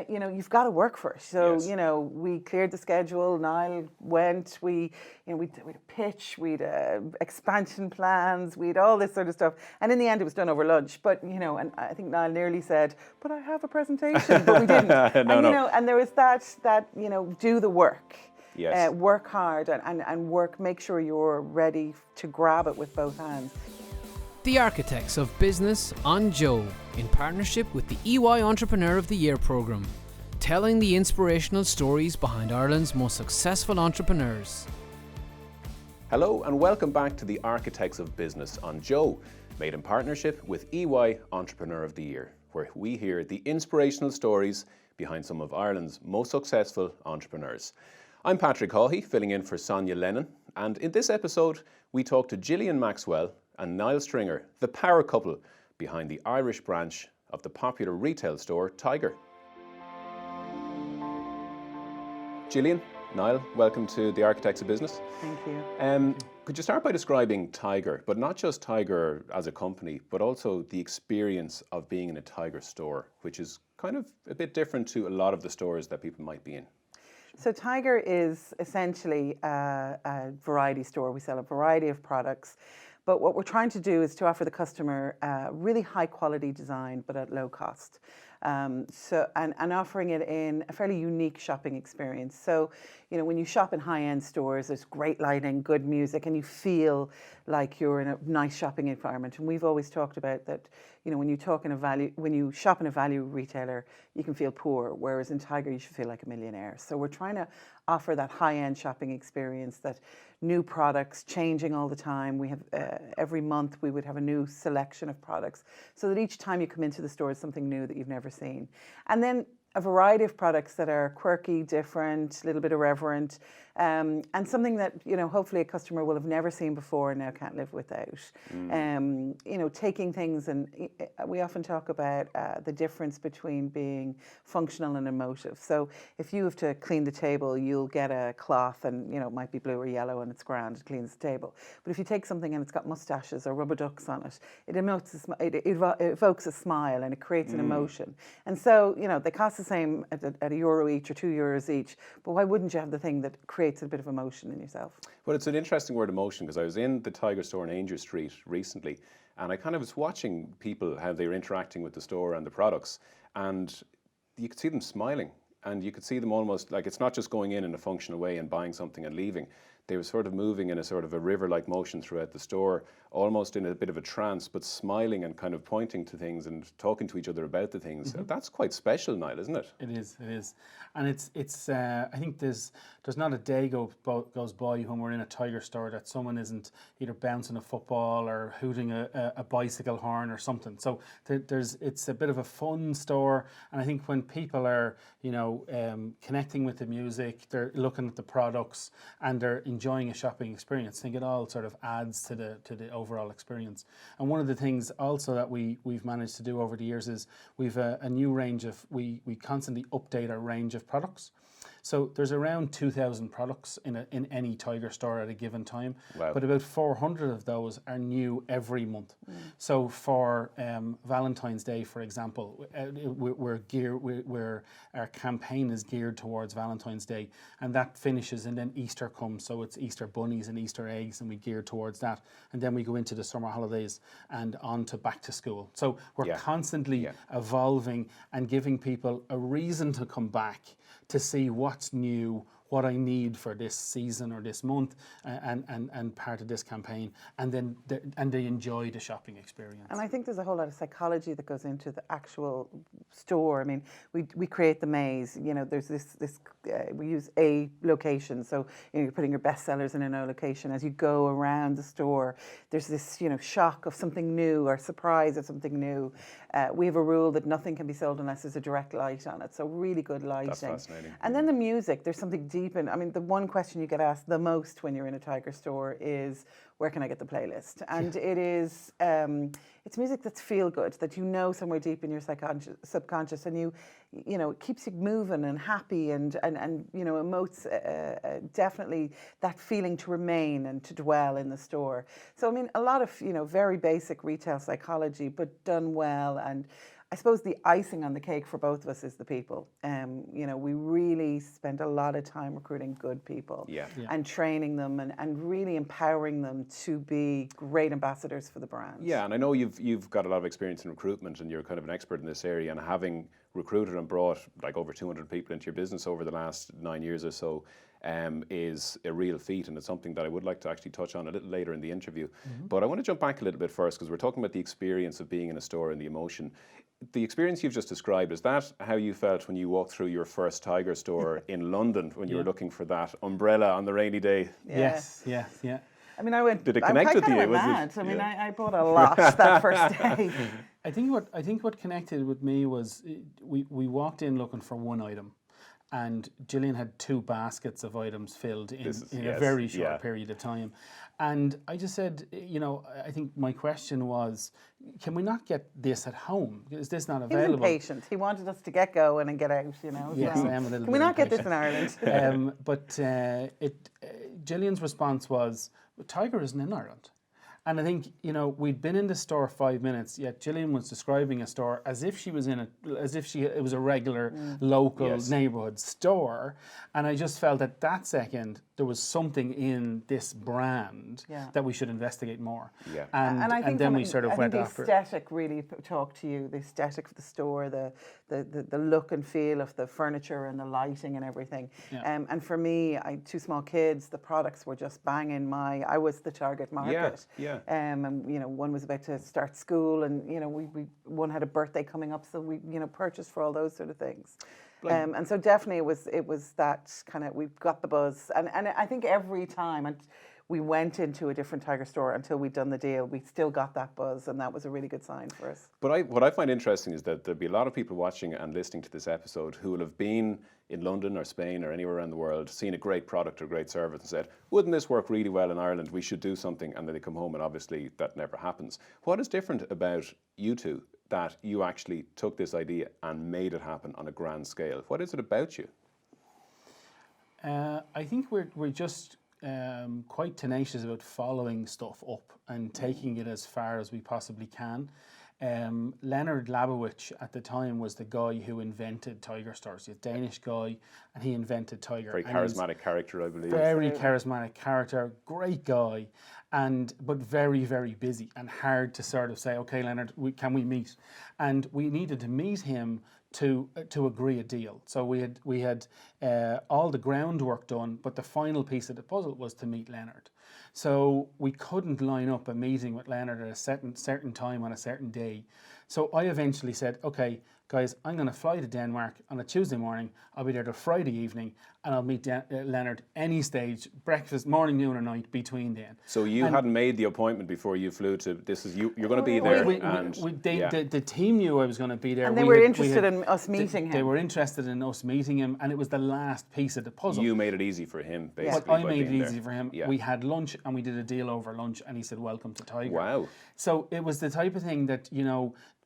you've got to work for it. So, Yes. we cleared the schedule. Niall went. We'd a pitch. We'd expansion plans. We'd all this sort of stuff. And in the end, it was done over lunch. But and I think Niall nearly said, "But I have a presentation," but we didn't. No. And there was that do the work. Yes. Work hard and work. Make sure you're ready to grab it with both hands. The Architects of Business on JOE, in partnership with the EY Entrepreneur of the Year programme, telling the inspirational stories behind Ireland's most successful entrepreneurs. Hello and welcome back to the Architects of Business on JOE, made in partnership with EY Entrepreneur of the Year, where we hear the inspirational stories behind some of Ireland's most successful entrepreneurs. I'm Patrick Haughey, filling in for Sonia Lennon, and in this episode we talk to Gillian Maxwell and Niall Stringer, the power couple behind the Irish branch of the popular retail store Tiger. Gillian, Niall, welcome to the Architects of Business. Thank you. Could you start by describing Tiger, but not just Tiger as a company, but also the experience of being in a Tiger store, which is kind of a bit different to a lot of the stores that people might be in? So Tiger is essentially a variety store. We sell a variety of products. But what we're trying to do is to offer the customer really high quality design, but at low cost. And offering it in a fairly unique shopping experience. So, when you shop in high-end stores, there's great lighting, good music, and you feel like you're in a nice shopping environment. And we've always talked about that, when you shop in a value retailer, you can feel poor, whereas in Tiger, you should feel like a millionaire. So we're trying to offer that high-end shopping experience, that new products changing all the time. We have every month we would have a new selection of products, so that each time you come into the store is something new that you've never seen. And then a variety of products that are quirky, different, a little bit irreverent, and something that hopefully a customer will have never seen before and now can't live without. Taking things, and we often talk about the difference between being functional and emotive. So if you have to clean the table, you'll get a cloth, and it might be blue or yellow, and it's grand, it cleans the table. But if you take something and it's got mustaches or rubber ducks on it, it evokes a smile and it creates an emotion. And so they cost the same at €1 each or €2 each, but why wouldn't you have the thing that creates a bit of emotion in yourself? Well, it's an interesting word, emotion, because I was in the Tiger store in Ainger Street recently, and I kind of was watching people, how they were interacting with the store and the products, and you could see them smiling, and you could see them almost like it's not just going in a functional way and buying something and leaving. They were sort of moving in a sort of a river-like motion throughout the store, almost in a bit of a trance, but smiling and kind of pointing to things and talking to each other about the things. Mm-hmm. That's quite special, Niall, isn't it? It is, and it's. I think there's not a day goes by when we're in a Tiger store that someone isn't either bouncing a football or hooting a bicycle horn or something. So it's a bit of a fun store, and I think when people are connecting with the music, they're looking at the products, and they're enjoying a shopping experience, I think it all sort of adds to the overall experience. And one of the things also that we've managed to do over the years is we've a new range of, we constantly update our range of products. So there's around 2,000 products in any Tiger store at a given time. Wow. But about 400 of those are new every month. So for Valentine's Day, for example, our campaign is geared towards Valentine's Day, and that finishes, and then Easter comes. So it's Easter bunnies and Easter eggs, and we gear towards that. And then we go into the summer holidays and on to back to school. So we're constantly evolving and giving people a reason to come back to see what's new, what I need for this season or this month, and part of this campaign, and then they enjoy the shopping experience. And I think there's a whole lot of psychology that goes into the actual store. I mean, we create the maze. There's this we use a location, so you're putting your best sellers in a location. As you go around the store, there's this shock of something new or surprise of something new. We have a rule that nothing can be sold unless there's a direct light on it. So really good lighting. That's fascinating. And then the music. There's something deep in. I mean, the one question you get asked the most when you're in a Tiger store is, where can I get the playlist? And it is, it's music that's feel good, that somewhere deep in your subconscious, and it keeps you moving and happy and emotes definitely that feeling to remain and to dwell in the store. So I mean, a lot of very basic retail psychology, but done well. And I suppose the icing on the cake for both of us is the people. We really spend a lot of time recruiting good people and training them and really empowering them to be great ambassadors for the brand. Yeah, and I know you've got a lot of experience in recruitment, and you're kind of an expert in this area, and having recruited and brought like over 200 people into your business over the last 9 years or so is a real feat, and it's something that I would like to actually touch on a little later in the interview. But I want to jump back a little bit first, because we're talking about the experience of being in a store and the emotion. The experience you've just described, is that how you felt when you walked through your first Tiger store in London when you were looking for that umbrella on the rainy day? Yes. I mean, I went. Did it connect with you? I went mad. I mean, I bought a lot that first day. I think what connected with me was we walked in looking for one item, and Gillian had 2 baskets of items filled in a very short period of time. And I just said, I think my question was, can we not get this at home? Is this not available? He was impatient. He wanted us to get going and get out, Yes, so. I am a little bit Can we not get impatient. this in Ireland? But Gillian's response was, Tiger isn't in Ireland. And I think, we'd been in the store 5 minutes, yet Gillian was describing a store as if it was a regular local neighbourhood store. And I just felt at that second there was something in this brand that we should investigate more. Yeah. And I think then we sort of went the after it. aesthetic really talked to you. The aesthetic of the store, the look and feel of the furniture and the lighting and everything. Yeah. And for me, I had 2 small kids. The products were just banging I was the target market. Yeah. And one was about to start school, and one had a birthday coming up, so we purchased for all those sort of things. And so definitely it was that kind of, we've got the buzz, and I think every time we went into a different Tiger store until we'd done the deal, we still got that buzz, and that was a really good sign for us. But what I find interesting is that there'll be a lot of people watching and listening to this episode who will have been in London or Spain or anywhere around the world, seen a great product or great service and said, wouldn't this work really well in Ireland? We should do something. And then they come home and obviously that never happens. What is different about you two that you actually took this idea and made it happen on a grand scale? What is it about you? I think we're just quite tenacious about following stuff up and taking it as far as we possibly can. Leonard Labowitz at the time was the guy who invented Tiger stores. He's a Danish guy, and he invented Tiger. Very charismatic character, I believe. Very charismatic character, great guy, but very, very busy and hard to sort of say, okay, Leonard, can we meet? And we needed to meet him to agree a deal. So we had all the groundwork done, but the final piece of the puzzle was to meet Leonard. So we couldn't line up a meeting with Leonard at a certain time on a certain day. So I eventually said, okay, guys, I'm going to fly to Denmark on a Tuesday morning. I'll be there till Friday evening, and I'll meet Leonard any stage, breakfast, morning, noon, or night between then. So you hadn't made the appointment before you flew to. You're going to be there. The team knew I was going to be there. And they were interested in us meeting him. They were interested in us meeting him, and it was the last piece of the puzzle. You made it easy for him, basically. But I made it easy for him. Yeah. We had lunch, and we did a deal over lunch, and he said, welcome to Tiger. Wow. So it was the type of thing that,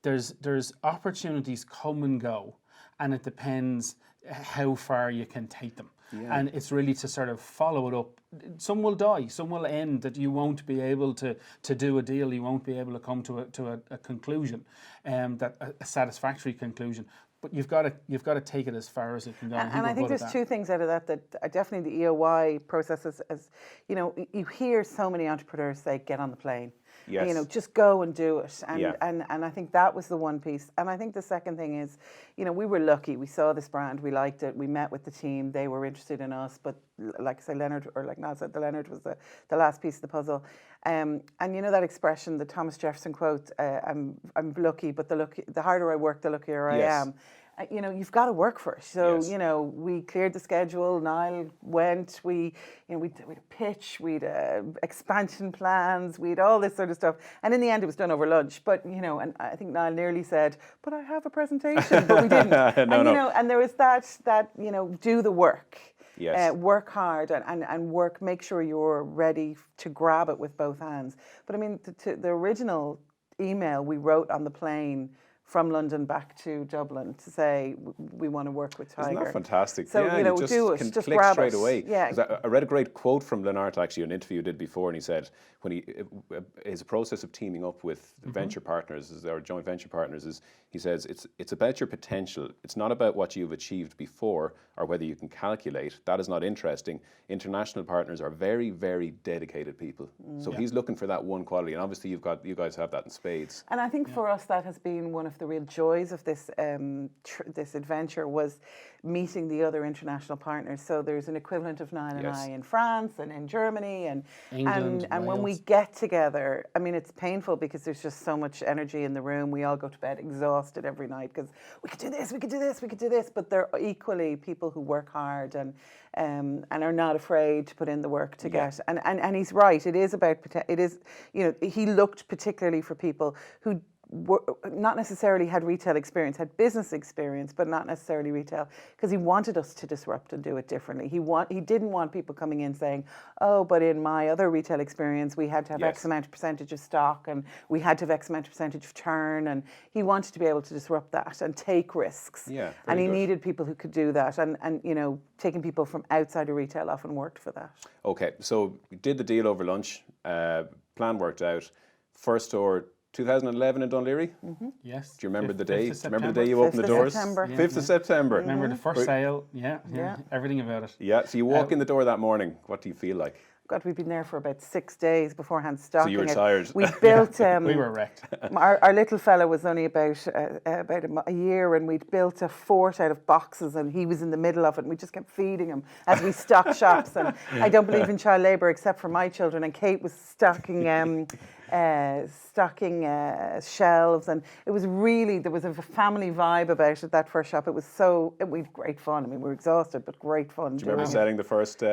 there's opportunities come and go, and it depends how far you can take them. Yeah. And it's really to sort of follow it up. Some will die, some will end, that you won't be able to do a deal, you won't be able to come to a conclusion, a satisfactory conclusion. But you've got to take it as far as it can go. And I think there's 2 things out of that definitely the EOY process is, you hear so many entrepreneurs say, get on the plane. Yes. Just go and do it. And I think that was the one piece. And I think the second thing is, we were lucky. We saw this brand, we liked it, we met with the team, they were interested in us. But like I say, Leonard, or like Niall said, Leonard was the last piece of the puzzle. And that expression, the Thomas Jefferson quote, I'm lucky, but the harder I work, the luckier I am. You've got to work for it. So, we cleared the schedule. Niall went. We'd a pitch. We'd expansion plans. We'd all this sort of stuff. And in the end, it was done over lunch. But and I think Niall nearly said, "But I have a presentation," but we didn't. And there was that do the work. Yes. Work hard and work. Make sure you're ready to grab it with both hands. But I mean, the original email we wrote on the plane from London back to Dublin to say we want to work with Tiger. Isn't that fantastic? So, yeah, you know, just do it, can just click grab straight it. away. Yeah. 'Cause I read a great quote from Lennart, actually, an interview he did before, and he said when his process of teaming up with venture partners, or joint venture partners, is he says it's about your potential. It's not about what you've achieved before or whether you can calculate. That is not interesting. International partners are very, very dedicated people. So he's looking for that one quality, and obviously you guys have that in spades. And I think for us that has been one of the real joys of this this adventure, was meeting the other international partners. So there's an equivalent of Niall and I in France and in Germany and England, and when we Wales. get together, I mean, it's painful because there's just so much energy in the room. We all go to bed exhausted every night because we could do this, we could do this, we could do this. But they're equally people who work hard and are not afraid to put in the work to get. And he's right. It is about you know, he looked particularly for people who not necessarily had retail experience, had business experience, but not necessarily retail, because he wanted us to disrupt and do it differently. He didn't want people coming in saying, oh, but in my other retail experience, we had to have X amount of percentage of stock and we had to have X amount of percentage of turn. And he wanted to be able to disrupt that and take risks. Yeah, and he very good. needed people who could do that. And you know, taking people from outside of retail often worked for that. Okay, so we did the deal over lunch. Plan worked out. First store, 2011 in Dunleary. Yes. Do you remember the 5th day? of Do you remember the day you 5th opened the of doors? September. 5th of September. Remember the first sale? Yeah, everything about it. Yeah, so you walk in the door that morning. What do you feel like? God, we'd been there for about 6 days beforehand stocking were it. tired. We built. We were wrecked. Our little fella was only about a year, and we'd built a fort out of boxes, and he was in the middle of it, and we just kept feeding him as we stocked shops. And I don't believe in child labour except for my children. And Kate was stocking shelves, and it was really, there was a family vibe about it, that first shop. It was we had great fun. I mean, we were exhausted, but great fun. Do you remember selling the first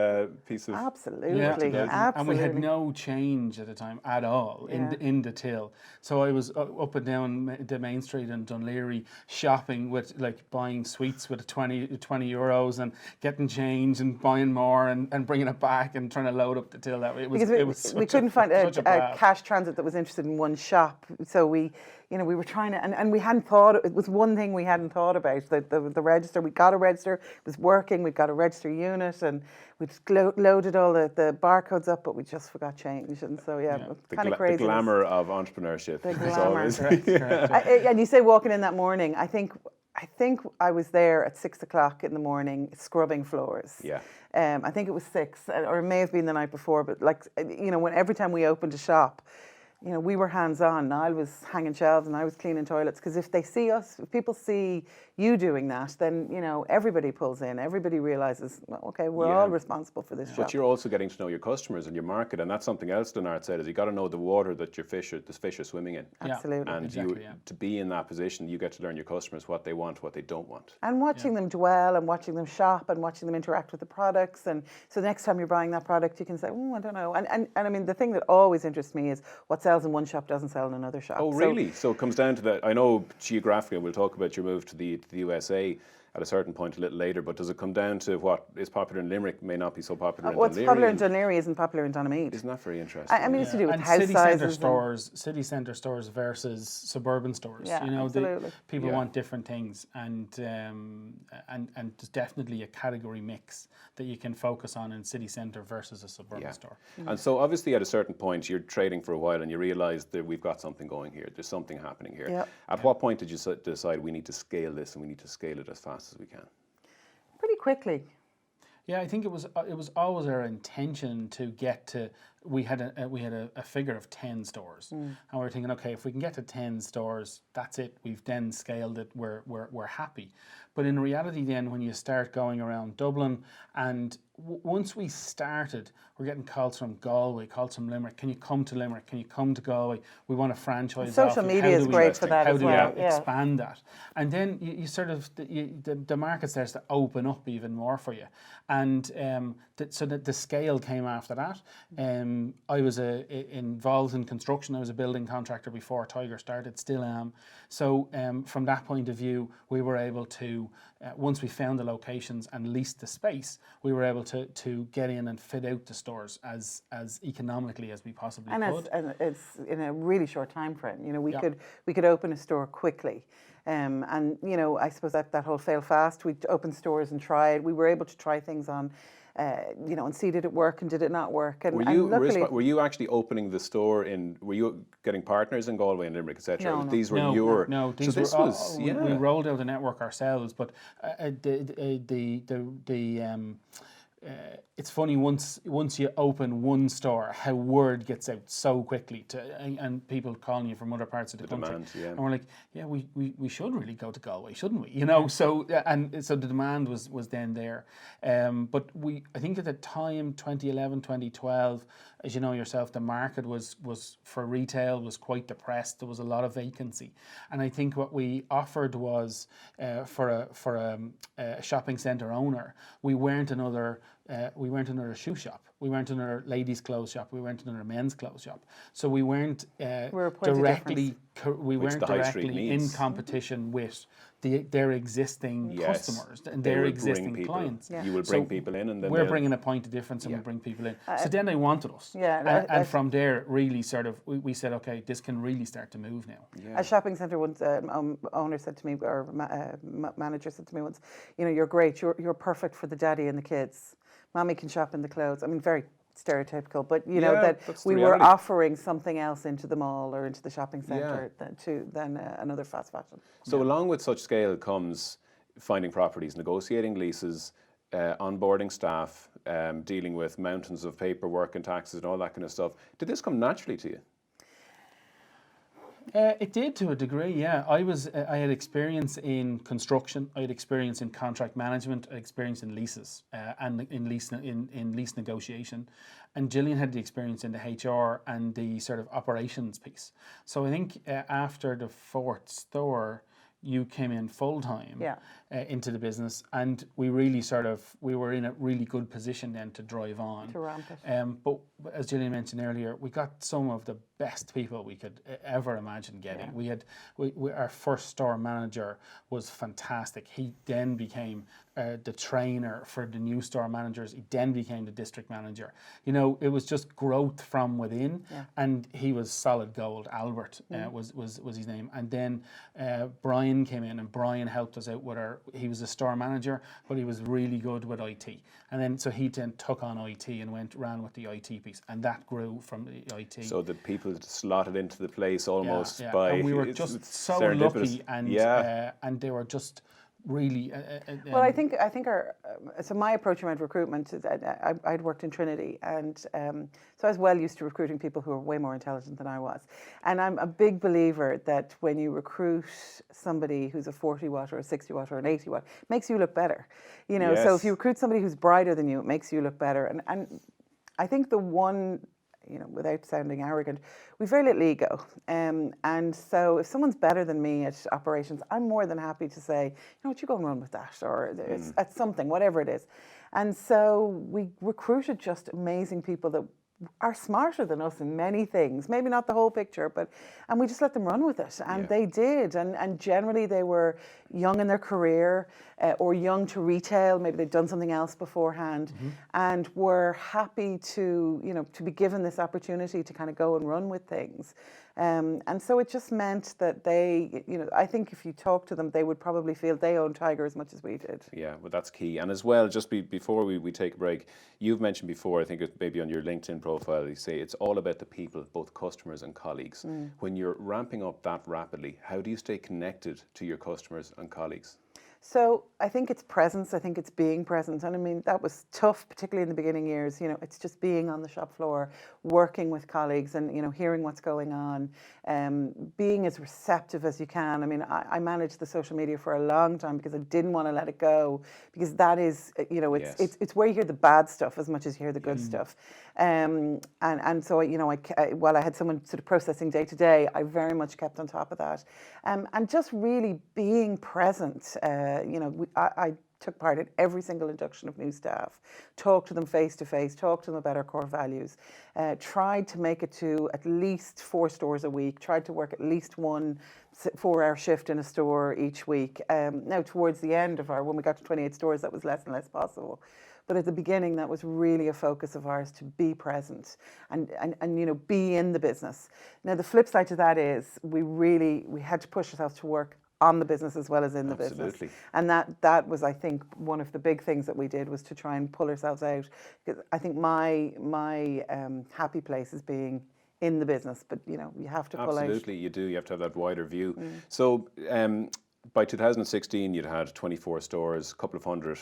piece of... Absolutely, Yeah, absolutely. and we had no change at the time at all in the till. So I was up and down the main street in Dunleary shopping with, like, buying sweets with 20 euros and getting change and buying more and bringing it back and trying to load up the till. We couldn't find a cash transit that was interested in one shop, so we were trying to, and we hadn't thought, it was one thing we hadn't thought about, the register. We got a register, it was working, we got a register unit, and we just loaded all the barcodes up, but we just forgot change. And so kind of crazy. The glamour of entrepreneurship. The is glamour. always- And you say walking in that morning, I think I was there at 6 o'clock in the morning scrubbing floors. Yeah. I think it was 6, or it may have been the night before, but every time we opened a shop, we were hands-on. Niall was hanging shelves and I was cleaning toilets, because if people see you doing that, then, everybody pulls in. Everybody realises, well, okay, we're all responsible for this shop. But you're also getting to know your customers and your market, and that's something else Lennart said, is you got to know the water that the fish are swimming in. Absolutely. And to be in that position, you get to learn your customers, what they want, what they don't want. And watching them dwell and watching them shop and watching them interact with the products. And so the next time you're buying that product, you can say, I don't know. And I mean, the thing that always interests me is what sells in one shop doesn't sell in another shop. Oh, really? So it comes down to that. I know geographically, we'll talk about your move to the USA at a certain point a little later, but does it come down to what is popular in Limerick may not be so popular in Dunleary? What's popular in Dunleary isn't popular in Donaghmede. Isn't that very interesting? I mean, it's to do with and house sizes. City centre stores versus suburban stores. Yeah, absolutely. People want different things, and there's definitely a category mix that you can focus on in city centre versus a suburban store. And so obviously at a certain point you're trading for a while and you realise that we've got something going here. There's something happening here. Yep. At what point did you decide we need to scale this and we need to scale it as fast as we can? Pretty quickly. Yeah, I think it was always our intention to get to. We had a figure of 10 stores, and we were thinking, okay, if we can get to 10 stores, that's it. We've then scaled it. We're happy. But in reality, then when you start going around Dublin, and once we started, we're getting calls from Galway, calls from Limerick. Can you come to Limerick? Can you come to Galway? We want a franchise. Social media is great for that as well. How do we expand that? And then you sort of the market starts to open up even more for you, and so that the scale came after that. I was involved in construction. I was a building contractor before Tiger started, still am. So from that point of view, we were able to, once we found the locations and leased the space, we were able to get in and fit out the stores as economically as we possibly could. And it's in a really short time frame. You know, we could open a store quickly. And, you know, I suppose that whole fail fast, we opened stores and tried. We were able to try things on, you know, and see did it work and did it not work. And were you actually opening the store were you getting partners in Galway and Limerick, etc.? No. These were your... No, these so this were, was, we rolled out a network ourselves, but it's funny once you open one store, how word gets out so quickly and people calling you from other parts of the country. Demand, yeah. And we're like, yeah, we should really go to Galway, shouldn't we? You know, so the demand was then there. But I think at the time, 2011, 2012, as you know yourself, the market was for retail was quite depressed. There was a lot of vacancy, and I think what we offered was for a shopping centre owner, we weren't another shoe shop. We weren't another ladies' clothes shop. We weren't another men's clothes shop. So we weren't directly in competition with their existing customers and their existing clients. You will bring people in, and then we're bringing a point of difference, and we bring people in. So then they wanted us. And from there, really sort of, we said, okay, this can really start to move now. A shopping centre once, owner said to me, or manager said to me once, you know, you're great. You're perfect for the daddy and the kids. Mommy can shop in the clothes. I mean, very stereotypical, but you know that we were offering something else into the mall or into the shopping centre than another fast fashion. So along with such scale comes finding properties, negotiating leases, onboarding staff, dealing with mountains of paperwork and taxes and all that kind of stuff. Did this come naturally to you? It did to a degree, yeah. I had experience in construction. I had experience in contract management. I had experience in leases and in lease negotiation. And Gillian had the experience in the HR and the sort of operations piece. So I think after the fourth store, you came in full time into the business, and we really we were in a really good position then to drive on. To ramp it. But as Gillian mentioned earlier, we got some of the best people we could ever imagine getting. Our first store manager was fantastic. He then became the trainer for the new store managers. He then became the district manager. You know, it was just growth from within, and he was solid gold. Albert was his name. And then Brian came in, and Brian helped us out with he was a store manager, but he was really good with IT. And then so he then took on IT and ran with the IT piece, and that grew from the IT. So the people slotted into the place almost by... And we were just so lucky, and they were just really... well, I think so my approach around recruitment, I'd worked in Trinity, and so I was well used to recruiting people who were way more intelligent than I was. And I'm a big believer that when you recruit somebody who's a 40 watt or a 60 watt or an 80 watt, it makes you look better. You know, so if you recruit somebody who's brighter than you, it makes you look better. And I think the one, you know, without sounding arrogant, we've very little ego. And so if someone's better than me at operations, I'm more than happy to say, you know what, you go and run with that, or it's at something, whatever it is. And so we recruited just amazing people that are smarter than us in many things, maybe not the whole picture, and we just let them run with it, and they did, and generally they were young in their career or young to retail, maybe they'd done something else beforehand, and were happy to, you know, to be given this opportunity to kind of go and run with things. And so it just meant that they, you know, I think if you talk to them, they would probably feel they own Tiger as much as we did. Yeah, well, that's key. And as well, just before we take a break, you've mentioned before, I think it maybe on your LinkedIn profile, you say it's all about the people, both customers and colleagues. When you're ramping up that rapidly, how do you stay connected to your customers and colleagues? So I think it's presence. I think it's being present. And I mean, that was tough, particularly in the beginning years. You know, it's just being on the shop floor, working with colleagues and, you know, hearing what's going on, being as receptive as you can. I mean, I managed the social media for a long time because I didn't want to let it go, because that is, you know, it's where you hear the bad stuff as much as you hear the good stuff. And so, you know, while I had someone sort of processing day to day, I very much kept on top of that. And just really being present. You know, I took part in every single induction of new staff, talked to them face to face, talked to them about our core values, tried to make it to at least 4 stores a week, tried to work at least 1 4-hour shift in a store each week. Now towards the end of when we got to 28 stores, that was less and less possible. But at the beginning, that was really a focus of ours, to be present and be in the business. Now, the flip side to that is we had to push ourselves to work on the business as well as in the business. And that was, I think, one of the big things that we did, was to try and pull ourselves out. Because I think my happy place is being in the business, but you have to pull out. Absolutely, you do. You have to have that wider view. So by 2016, you'd had 24 stores, a couple of hundred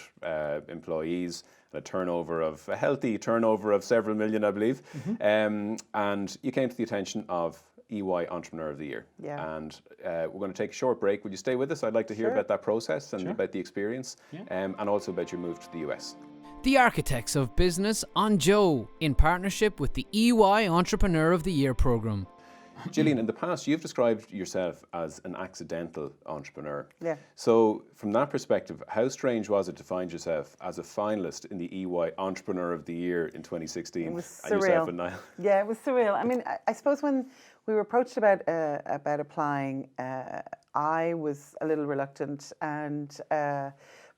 employees, a healthy turnover of several million, I believe. And you came to the attention of EY Entrepreneur of the Year. Yeah. And we're going to take a short break. Would you stay with us? I'd like to hear about that process and about the experience, and also about your move to the US. The Architects of Business on JOE, in partnership with the EY Entrepreneur of the Year programme. Gillian, in the past, you've described yourself as an accidental entrepreneur. Yeah. So, from that perspective, how strange was it to find yourself as a finalist in the EY Entrepreneur of the Year in 2016? It was surreal. And yourself and Niall. Yeah, it was surreal. I mean, I suppose when we were approached about applying, I was a little reluctant,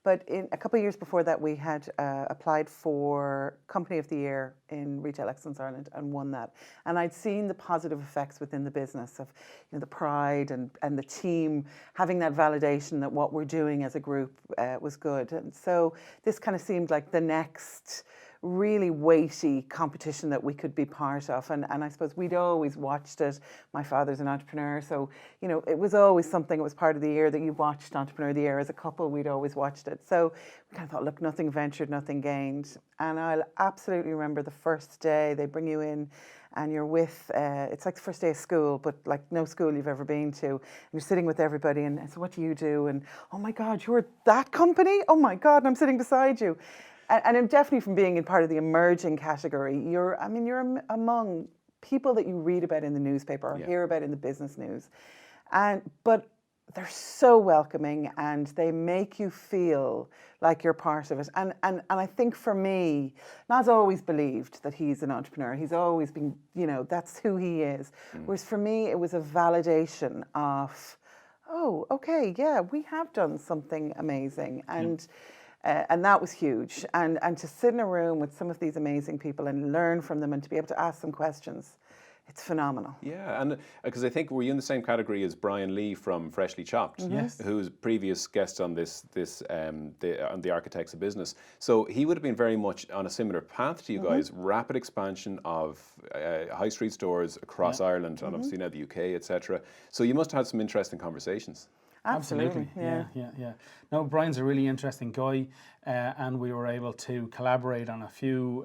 but a couple of years before that, we had applied for Company of the Year in Retail Excellence Ireland and won that. And I'd seen the positive effects within the business of the pride and the team having that validation that what we're doing as a group was good. And so this kind of seemed like the next really weighty competition that we could be part of, and I suppose we'd always watched it. My father's an entrepreneur, so it was always something. It was part of the year that you watched Entrepreneur of the Year as a couple. We'd always watched it, so we kind of thought, look, nothing ventured, nothing gained. And I'll absolutely remember the first day they bring you in, and you're with, it's like the first day of school, but like no school you've ever been to. And you're sitting with everybody, and so what do you do? And oh my God, you're that company? Oh my God, and I'm sitting beside you. And definitely from being in part of the emerging category, you're among people that you read about in the newspaper or hear about in the business news. But they're so welcoming, and they make you feel like you're part of it. And I think for me, Niall's always believed that he's an entrepreneur. He's always been, that's who he is. Whereas for me, it was a validation of, oh, okay, yeah, we have done something amazing. And that was huge. And to sit in a room with some of these amazing people and learn from them and to be able to ask them questions, it's phenomenal. Yeah, and because I think, were you in the same category as Brian Lee from Freshly Chopped, who's previous guest on on the Architects of Business. So he would have been very much on a similar path to you guys, rapid expansion of high street stores across Ireland and obviously now the UK, etc. So you must have had some interesting conversations. Absolutely. Yeah. No, Brian's a really interesting guy, and we were able to collaborate on a few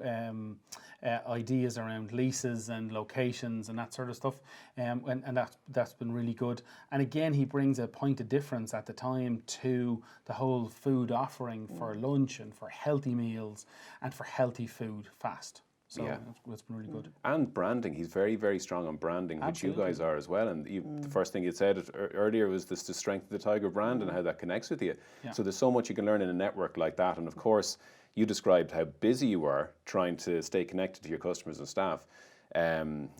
ideas around leases and locations and that sort of stuff, and that's been really good. And again, he brings a point of difference at the time to the whole food offering for lunch and for healthy meals and for healthy food fast. So it's been really good. And branding. He's very, very strong on branding, which you guys are as well. And the first thing you said earlier was the strength of the Tiger brand and how that connects with you. Yeah. So there's so much you can learn in a network like that. And of course, you described how busy you were trying to stay connected to your customers and staff. And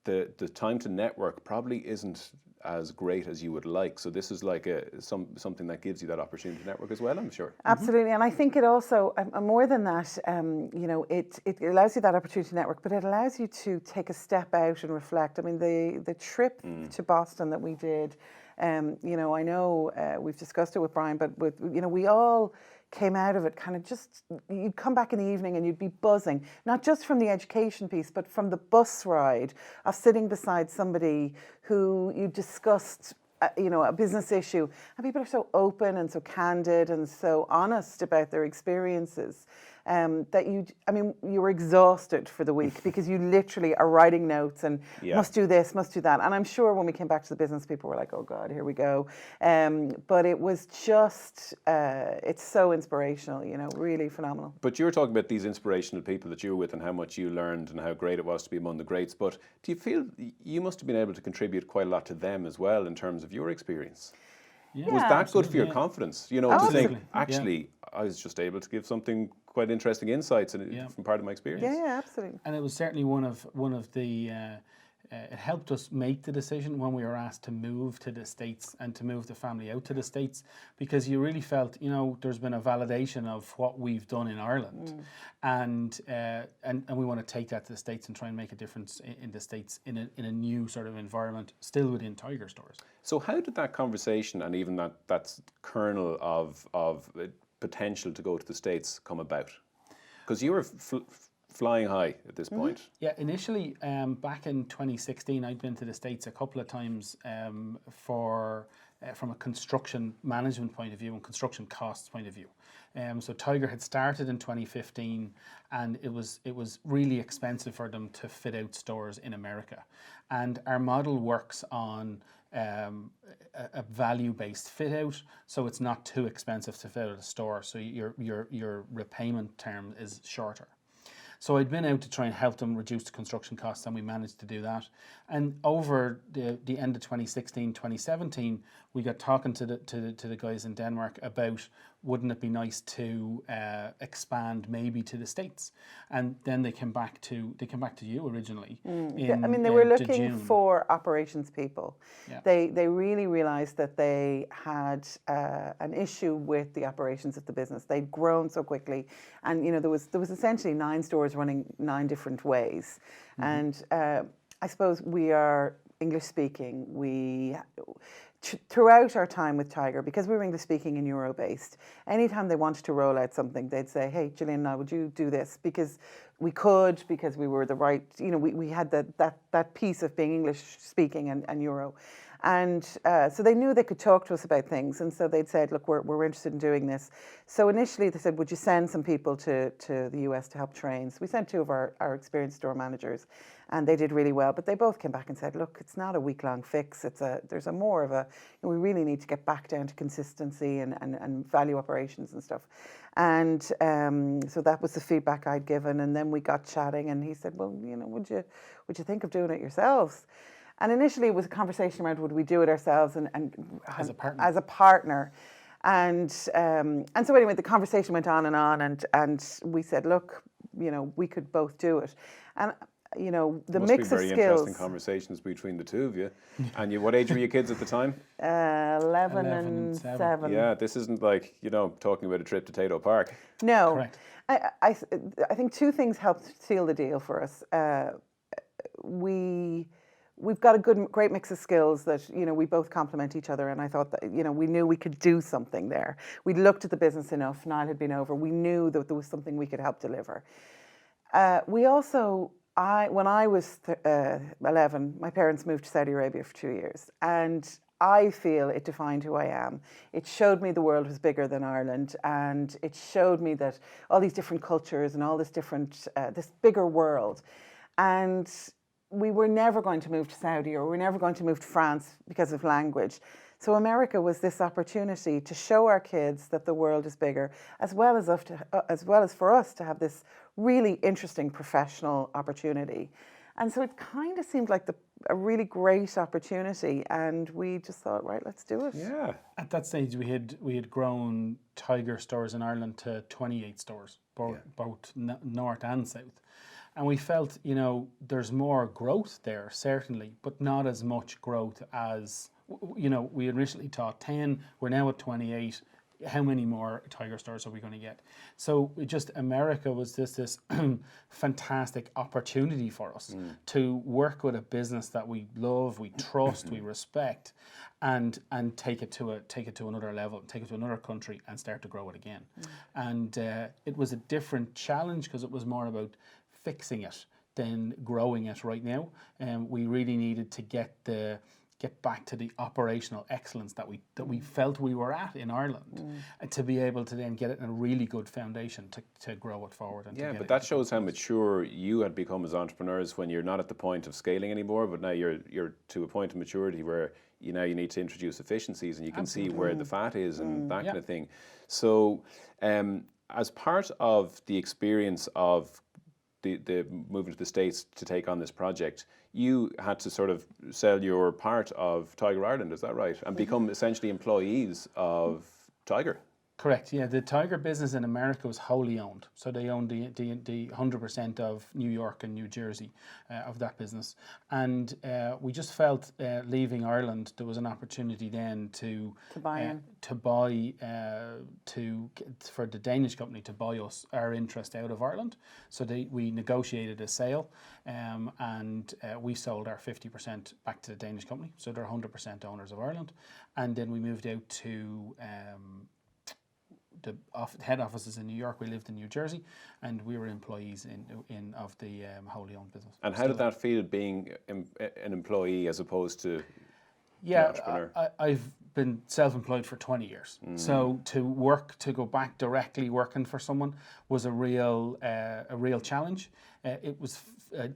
the time to network probably isn't as great as you would like. So this is like something that gives you that opportunity to network as well, I'm sure. Absolutely. And I think it also, more than that, it allows you that opportunity to network, but it allows you to take a step out and reflect. I mean, the trip to Boston that we did, I know we've discussed it with Brian, but we all came out of it kind of you'd come back in the evening and you'd be buzzing, not just from the education piece, but from the bus ride of sitting beside somebody who you discussed, a business issue. And people are so open and so candid and so honest about their experiences that you were exhausted for the week because you literally are writing notes and must do this, must do that. And I'm sure when we came back to the business, people were like, oh God, here we go. But it was just, it's so inspirational, really phenomenal. But you were talking about these inspirational people that you were with and how much you learned and how great it was to be among the greats. But do you feel you must have been able to contribute quite a lot to them as well in terms of your experience? Yeah. Was that good for absolutely, your yeah. confidence? You know, Oh, to think, absolutely. actually, I was just able to give something quite interesting insights from part of my experience. Yeah, absolutely. And it was certainly one of the. It helped us make the decision when we were asked to move to the States and to move the family out to the States, because you really felt, you know, there's been a validation of what we've done in Ireland, and we want to take that to the States and try and make a difference in the States in a new sort of environment, still within Tiger stores. So how did that conversation and even that kernel of potential to go to the States come about? Because you were flying high at this point. Yeah, initially, back in 2016, I'd been to the States a couple of times from a construction management point of view and construction costs point of view. So Tiger had started in 2015, and it was really expensive for them to fit out stores in America. And our model works on a value-based fit out, so it's not too expensive to fit out a store. So your repayment term is shorter. So I'd been out to try and help them reduce the construction costs, and we managed to do that. And over the end of 2016, 2017, we got talking to the guys in Denmark about, wouldn't it be nice to expand maybe to the States? And then they came back to you originally. I mean, they were looking for operations people. Yeah. They really realised that they had an issue with the operations of the business. They'd grown so quickly, and you know there was essentially 9 stores running 9 different ways. And I suppose we are English speaking. Throughout our time with Tiger, because we were English speaking and Euro based, anytime they wanted to roll out something, they'd say, "Hey, Gillian, now would you do this?" Because we could, because we were the right, you know, we had that piece of being English speaking and Euro. And so they knew they could talk to us about things. And so they'd said, look, we're interested in doing this. So initially they said, would you send some people to the US to help train? So we sent 2 of our experienced store managers, and they did really well. But they both came back and said, look, it's not a week-long fix. There's a more of a, you know, we really need to get back down to consistency and value operations and stuff. And so that was the feedback I'd given. And then we got chatting, and he said, well, you know, would you think of doing it yourselves? And initially it was a conversation around, would we do it ourselves and as a partner. And so anyway, the conversation went on, and we said, look, you know, we could both do it. And you know, the Must mix be of very skills. interesting conversations between the 2 of you. And what age were your kids at the time? 11 and 7. Yeah, this isn't like, you know, talking about a trip to Tato Park. No. Correct. I think 2 things helped seal the deal for us. We've got a great mix of skills that, you know, we both complement each other, and I thought that, you know, we knew we could do something there. We'd looked at the business enough. Niall had been over. We knew that there was something we could help deliver. We also, when I was 11, my parents moved to Saudi Arabia for 2 years, and I feel it defined who I am. It showed me the world was bigger than Ireland, and it showed me that all these different cultures and all this this bigger world. And we were never going to move to Saudi, or we were never going to move to France because of language. So America was this opportunity to show our kids that the world is bigger, as well as for us to have this really interesting professional opportunity. And so it kind of seemed like a really great opportunity, and we just thought, right, let's do it. Yeah. At that stage, we had grown Tiger stores in Ireland to 28 stores, both north and south. And we felt, you know, there's more growth there, certainly, but not as much growth as, you know, we initially thought 10, we're now at 28. How many more Tiger stores are we going to get? So America was this fantastic opportunity for us to work with a business that we love, we trust, we respect, and take it to another level, take it to another country, and start to grow it again. And it was a different challenge because it was more about fixing it than growing it right now. And we really needed to get back to the operational excellence that we felt we were at in Ireland, and to be able to then get it in a really good foundation to grow it forward. And but that shows how mature you had become as entrepreneurs when you're not at the point of scaling anymore, but now you're to a point of maturity where you need to introduce efficiencies, and you can see where the fat is and that kind of thing. So as part of the experience of the moving to the States to take on this project, you had to sort of sell your part of Tiger Ireland, is that right? And become essentially employees of Tiger. Correct. Yeah, the Tiger business in America was wholly owned, so they owned the 100% of New York and New Jersey of that business, and we just felt leaving Ireland there was an opportunity then for the Danish company to buy us our interest out of Ireland. So we negotiated a sale, and we sold our 50% back to the Danish company. So they're 100% owners of Ireland, and then we moved out to the head offices in New York. We lived in New Jersey, and we were employees of the wholly owned business. And how did that feel, being an employee as opposed to an entrepreneur? I've been self-employed for 20 years. So to go back directly working for someone was a real challenge.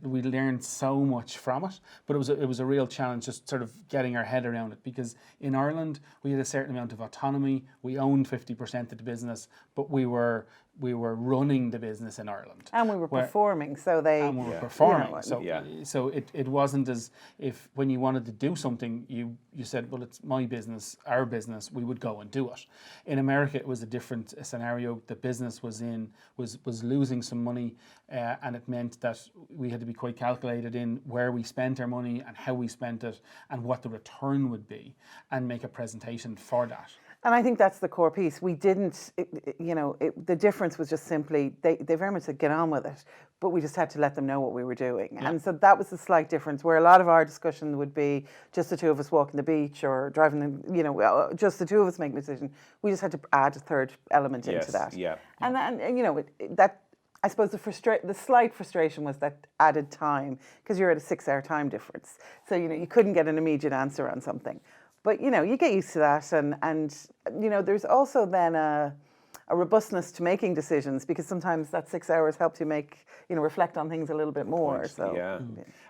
We learned so much from it, but it was a real challenge just sort of getting our head around it, because in Ireland we had a certain amount of autonomy. We owned 50% of the business, but we were running the business in Ireland. And we were performing, so they... And we were performing. You know, So it wasn't as if when you wanted to do something, you said, well, it's my business, our business, we would go and do it. In America, it was a different scenario. The business was losing some money, and it meant that we had to be quite calculated in where we spent our money and how we spent it and what the return would be, and make a presentation for that. And I think that's the core piece. We didn't, the difference was just simply, they very much said, get on with it, but we just had to let them know what we were doing. Yeah. And so that was the slight difference, where a lot of our discussion would be just the two of us walking the beach or driving, just the two of us making a decision. We just had to add a third element into that. Yeah. And that, I suppose the slight frustration was that added time, because you're at a 6-hour time difference. So, you couldn't get an immediate answer on something. But, you get used to that. And there's also then a robustness to making decisions, because sometimes that 6 hours helps you reflect on things a little bit more. So, yeah.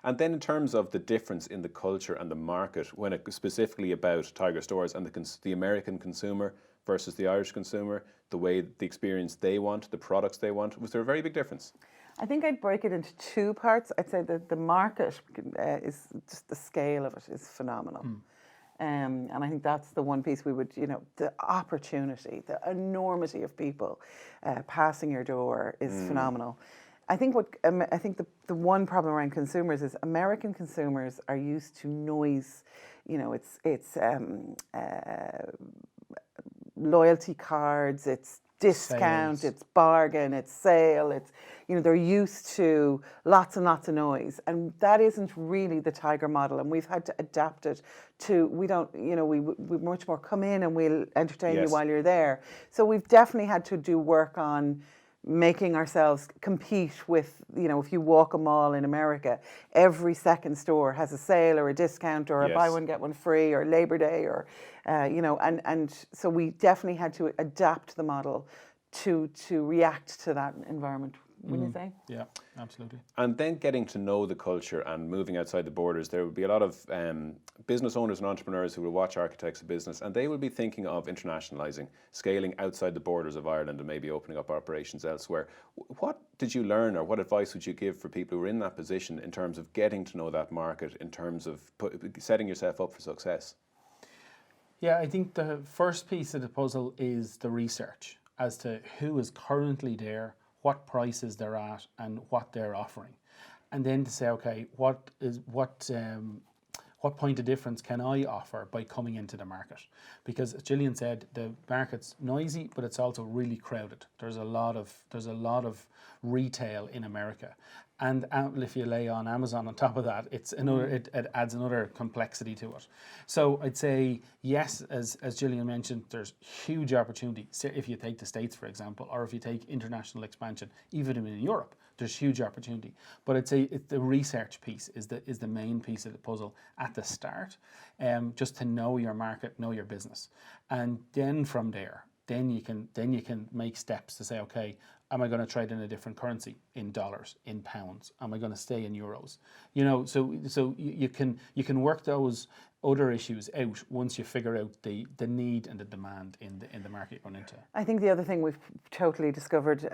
And then in terms of the difference in the culture and the market, when it specifically about Tiger stores and the American consumer versus the Irish consumer, the experience they want, the products they want, was there a very big difference? I think I'd break it into two parts. I'd say that the market is just, the scale of it is phenomenal. And I think that's the one piece we would, the opportunity, the enormity of people passing your door is phenomenal. I think the one problem around consumers is American consumers are used to noise. It's loyalty cards, it's discount, Sales. it's bargain, it's sale, it's, they're used to lots and lots of noise, and that isn't really the Tiger model, and we've had to adapt it to, we much more come in and we'll entertain you while you're there. So we've definitely had to do work on making ourselves compete with, if you walk a mall in America, every second store has a sale or a discount or a buy one, get one free or Labor Day or, and so we definitely had to adapt the model to react to that environment, wouldn't you say? Yeah, absolutely. And then getting to know the culture and moving outside the borders, there will be a lot of business owners and entrepreneurs who will watch Architects of Business, and they will be thinking of internationalising, scaling outside the borders of Ireland and maybe opening up operations elsewhere. What did you learn, or what advice would you give for people who are in that position in terms of getting to know that market, in terms of setting yourself up for success? Yeah, I think the first piece of the puzzle is the research as to who is currently there, what prices they're at, and what they're offering, and then to say, okay, what point of difference can I offer by coming into the market? Because as Gillian said, the market's noisy, but it's also really crowded. There's a lot of retail in America, and if you lay on Amazon on top of that, it adds another complexity to it. So I'd say yes, as Gillian mentioned, there's huge opportunity. So if you take the States, for example, or if you take international expansion, even in Europe, there's huge opportunity. But I'd say the research piece is the main piece of the puzzle at the start, just to know your market, know your business, and then from there, then you can make steps to say, okay, am I going to trade in a different currency, in dollars, in pounds? Am I going to stay in euros? So you can work those other issues out once you figure out the need and the demand in the market you're going into. I think the other thing we've totally discovered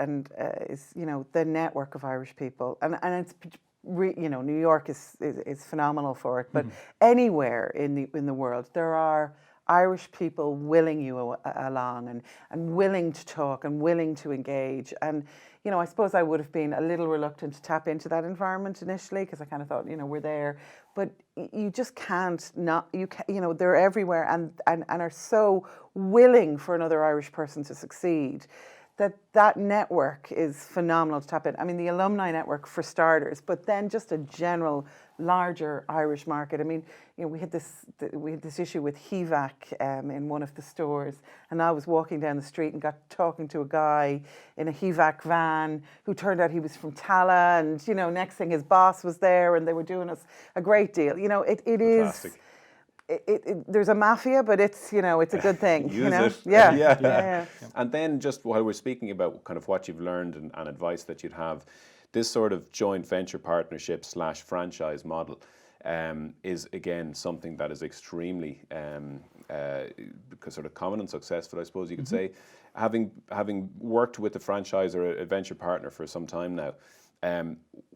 is the network of Irish people, and it's New York is phenomenal for it, but anywhere in the world, there are Irish people willing you along and willing to talk and willing to engage. And, I suppose I would have been a little reluctant to tap into that environment initially because I kind of thought, we're there. But you just can't not, they're everywhere and are so willing for another Irish person to succeed. That network is phenomenal to tap in. I mean, the alumni network for starters, but then just a general larger Irish market. I mean, we had this issue with HVAC in one of the stores, and I was walking down the street and got talking to a guy in a HVAC van who turned out he was from Tala, and next thing his boss was there, and they were doing us a great deal. It is. There's a mafia, but it's a good thing. Use it. Yeah. And then just while we're speaking about kind of what you've learned and advice that you'd have, this sort of joint venture partnership / franchise model is again something that is extremely sort of common and successful, I suppose you could say. Having worked with a franchise or a venture partner for some time now,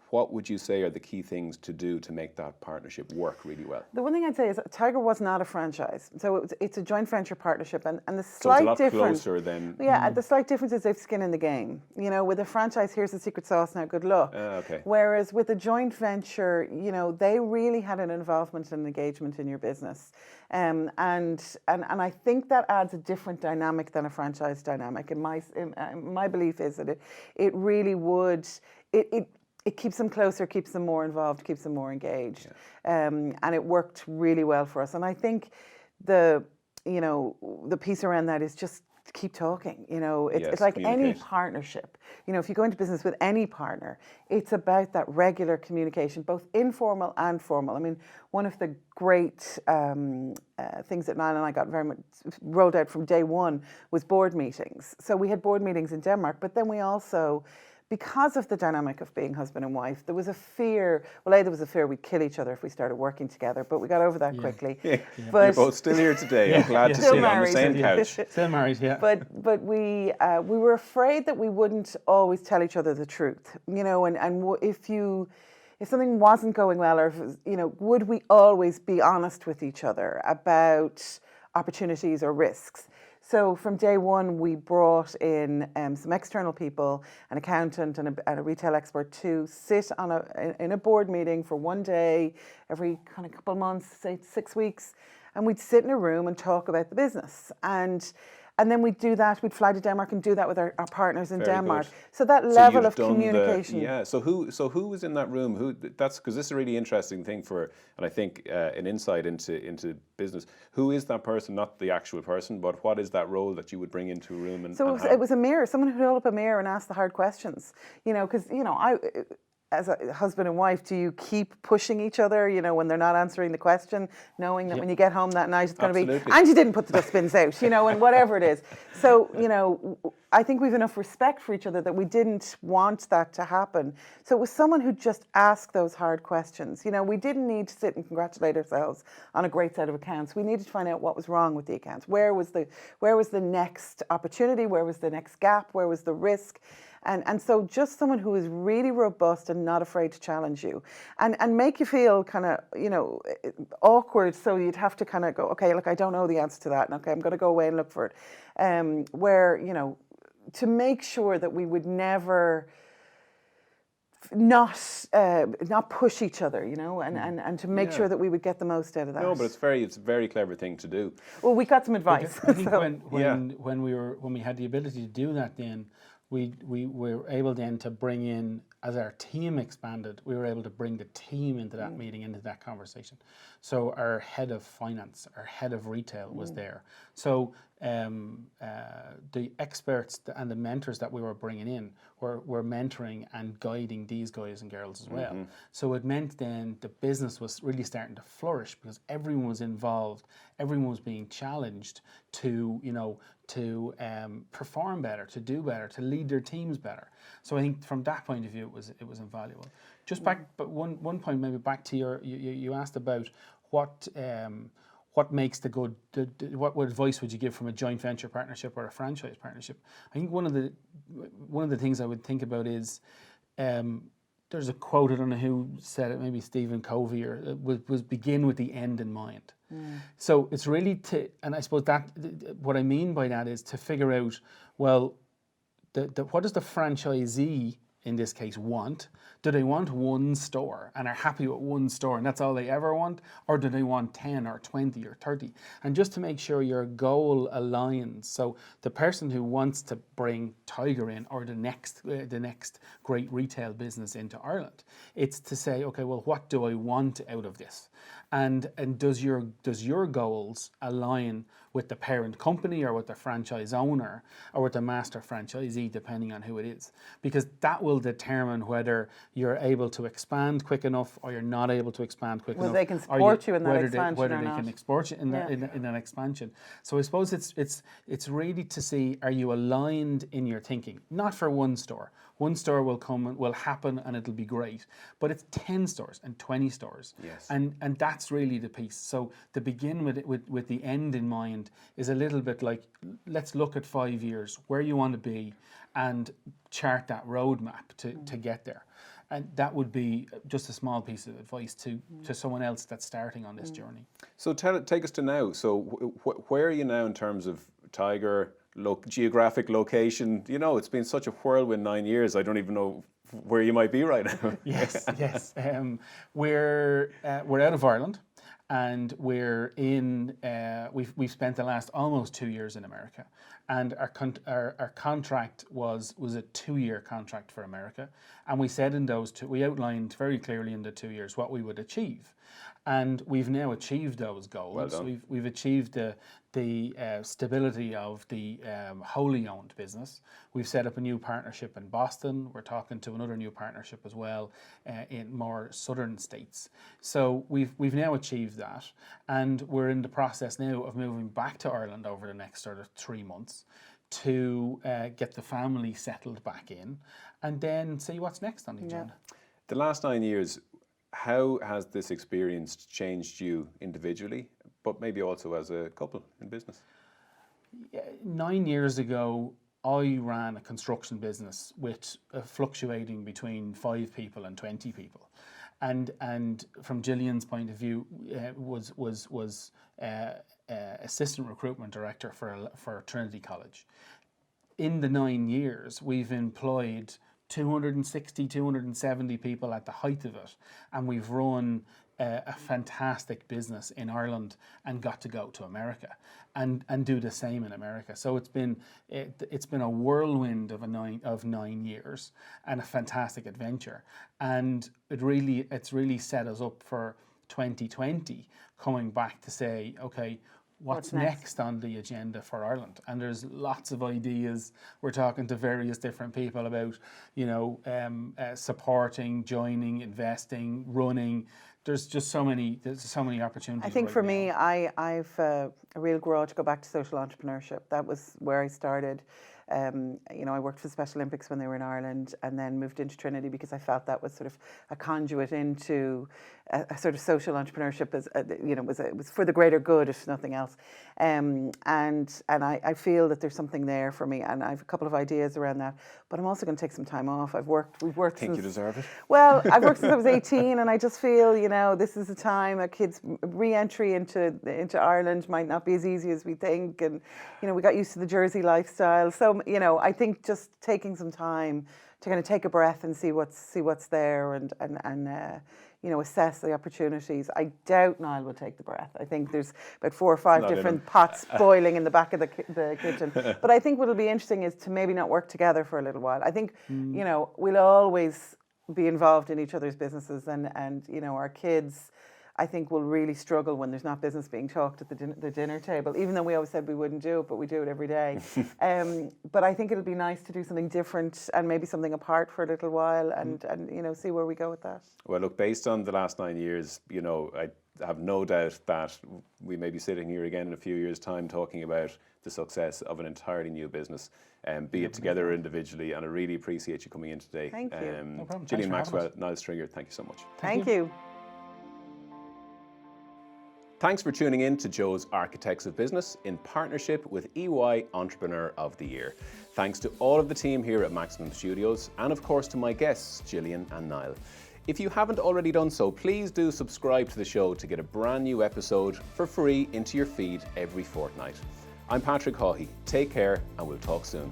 what would you say are the key things to do to make that partnership work really well? The one thing I'd say is Tiger was not a franchise, so it's a joint venture partnership, and the slight so it's a lot difference. Closer than. Yeah, the slight difference is they've skin in the game. With a franchise, here's the secret sauce. Now, good luck. Okay. Whereas with a joint venture, they really had an involvement and engagement in your business, and I think that adds a different dynamic than a franchise dynamic. And my belief is that it really would. It keeps them closer, keeps them more involved, keeps them more engaged, and it worked really well for us. And I think the piece around that is just keep talking. It's like any partnership. If you go into business with any partner, it's about that regular communication, both informal and formal. I mean, one of the great things that Niall and I got very much rolled out from day one was board meetings. So we had board meetings in Denmark, but then we also, because of the dynamic of being husband and wife, there was a fear. Well, there was a fear we'd kill each other if we started working together, but we got over that quickly. Yeah. But you're both still here today. I'm glad to see you on the same couch. Still married, yeah. But we were afraid that we wouldn't always tell each other the truth, and if something wasn't going well, or would we always be honest with each other about opportunities or risks? So from day one, we brought in some external people, an accountant and a retail expert, to sit in a board meeting for one day every kind of couple of months, say 6 weeks, and we'd sit in a room and talk about the business. And then we'd do that. We'd fly to Denmark and do that with our partners in Denmark. Good. So that level of communication. So who was in that room? That's because this is a really interesting thing and I think an insight into business. Who is that person? Not the actual person, but what is that role that you would bring into a room? It was a mirror. Someone who'd hold up a mirror and ask the hard questions. Because as a husband and wife, do you keep pushing each other, when they're not answering the question, knowing that when you get home that night it's going to be, and you didn't put the dustbins out, and whatever it is. So, I think we've enough respect for each other that we didn't want that to happen. So it was someone who just asked those hard questions. We didn't need to sit and congratulate ourselves on a great set of accounts. We needed to find out what was wrong with the accounts. Where was the next opportunity? Where was the next gap? Where was the risk? And so just someone who is really robust and not afraid to challenge you and make you feel kind of, awkward. So you'd have to kind of go, okay, look, I don't know the answer to that. And okay, I'm going to go away and look for it. Where, to make sure that we would never not push each other, and to make sure that we would get the most out of that. No, but it's a very clever thing to do. Well, we got some advice. I think when we had the ability to do that, then we were able then to bring in, as our team expanded, we were able to bring the team into that meeting, into that conversation. So our head of finance, our head of retail was there. So the experts and the mentors that we were bringing in were mentoring and guiding these guys and girls as well. So it meant then the business was really starting to flourish because everyone was involved, everyone was being challenged to perform better, to do better, to lead their teams better. So I think from that point of view, it was invaluable. Just back, but one point maybe back to you asked about what makes the good. What advice would you give from a joint venture partnership or a franchise partnership? I think one of the things I would think about is there's a quote, I don't know who said it, maybe Stephen Covey, or was begin with the end in mind. So it's really and I suppose that what I mean by that is to figure out, well, what does the franchisee in this case want? Do they want one store and are happy with one store and that's all they ever want? Or do they want 10 or 20 or 30? And just to make sure your goal aligns. So the person who wants to bring Tiger in, or the next great retail business into Ireland, it's to say, okay, well, what do I want out of this? And does your goals align with the parent company or with the franchise owner or with the master franchisee, depending on who it is? Because that will determine whether you're able to expand quick enough or you're not able to expand quick enough. Whether they can support you in that expansion whether or they not. can export you in that expansion. So I suppose it's really to see, are you aligned in your thinking? Not for one store. One store will happen and it'll be great, but it's 10 stores and 20 stores. Yes. And that's really the piece. So to begin with the end in mind is a little bit like, let's look at 5 years, where you want to be, and chart that roadmap to get there. And that would be just a small piece of advice to someone else that's starting on this journey. So take us to now. So where are you now in terms of Tiger, geographic location? You know, it's been such a whirlwind 9 years. I don't even know where you might be right now. Yes. We're out of Ireland, and we're in. We've spent the last almost 2 years in America, and our contract was a 2-year contract for America, and we said we outlined very clearly in the 2 years what we would achieve. And we've now achieved those goals. Well done. We've achieved the stability of the wholly owned business. We've set up a new partnership in Boston. We're talking to another new partnership as well in more southern states. So we've now achieved that, and we're in the process now of moving back to Ireland over the next sort of 3 months to get the family settled back in, and then see what's next on the agenda. The last 9 years, how has this experience changed you individually, but maybe also as a couple in business? 9 years ago, I ran a construction business with fluctuating between 5 people and 20 people, and from Gillian's point of view, was assistant recruitment director for Trinity College. In the 9 years, we've employed 260, 270 people at the height of it, and we've run a fantastic business in Ireland and got to go to America and do the same in America. So it's been a whirlwind of 9 years and a fantastic adventure, and it's really set us up for 2020, coming back to say, okay, what's next on the agenda for Ireland? And there's lots of ideas. We're talking to various different people about, supporting, joining, investing, running. There's just so many opportunities. I think for me, I've a real grudge to go back to social entrepreneurship. That was where I started. I worked for the Special Olympics when they were in Ireland, and then moved into Trinity because I felt that was sort of a conduit into a sort of social entrepreneurship. As it was for the greater good, if nothing else. And I feel that there's something there for me, and I have a couple of ideas around that. But I'm also going to take some time off. We've worked. Think you deserve it? Well, I've worked since I was 18, and I just feel this is a time a kid's re-entry into Ireland might not be as easy as we think, and we got used to the Jersey lifestyle. So I think just taking some time to kind of take a breath and see what's there and assess the opportunities. I doubt Niall will take the breath. I think there's about 4 or 5 different pots boiling in the back of the kitchen. But I think what'll be interesting is to maybe not work together for a little while. I think we'll always be involved in each other's businesses, and our kids, I think, will really struggle when there's not business being talked at the dinner table, even though we always said we wouldn't do it, but we do it every day. But I think it'll be nice to do something different and maybe something apart for a little while, and see where we go with that. Well, look, based on the last 9 years, I have no doubt that we may be sitting here again in a few years' time talking about the success of an entirely new business, be it together or individually, and I really appreciate you coming in today. Thank you. No problem. Gillian, Maxwell, Niall Stringer, thank you so much. Thank you. Thanks for tuning in to Joe's Architects of Business in partnership with EY Entrepreneur of the Year. Thanks to all of the team here at Maximum Studios and of course to my guests, Gillian and Niall. If you haven't already done so, please do subscribe to the show to get a brand new episode for free into your feed every fortnight. I'm Patrick Haughey. Take care and we'll talk soon.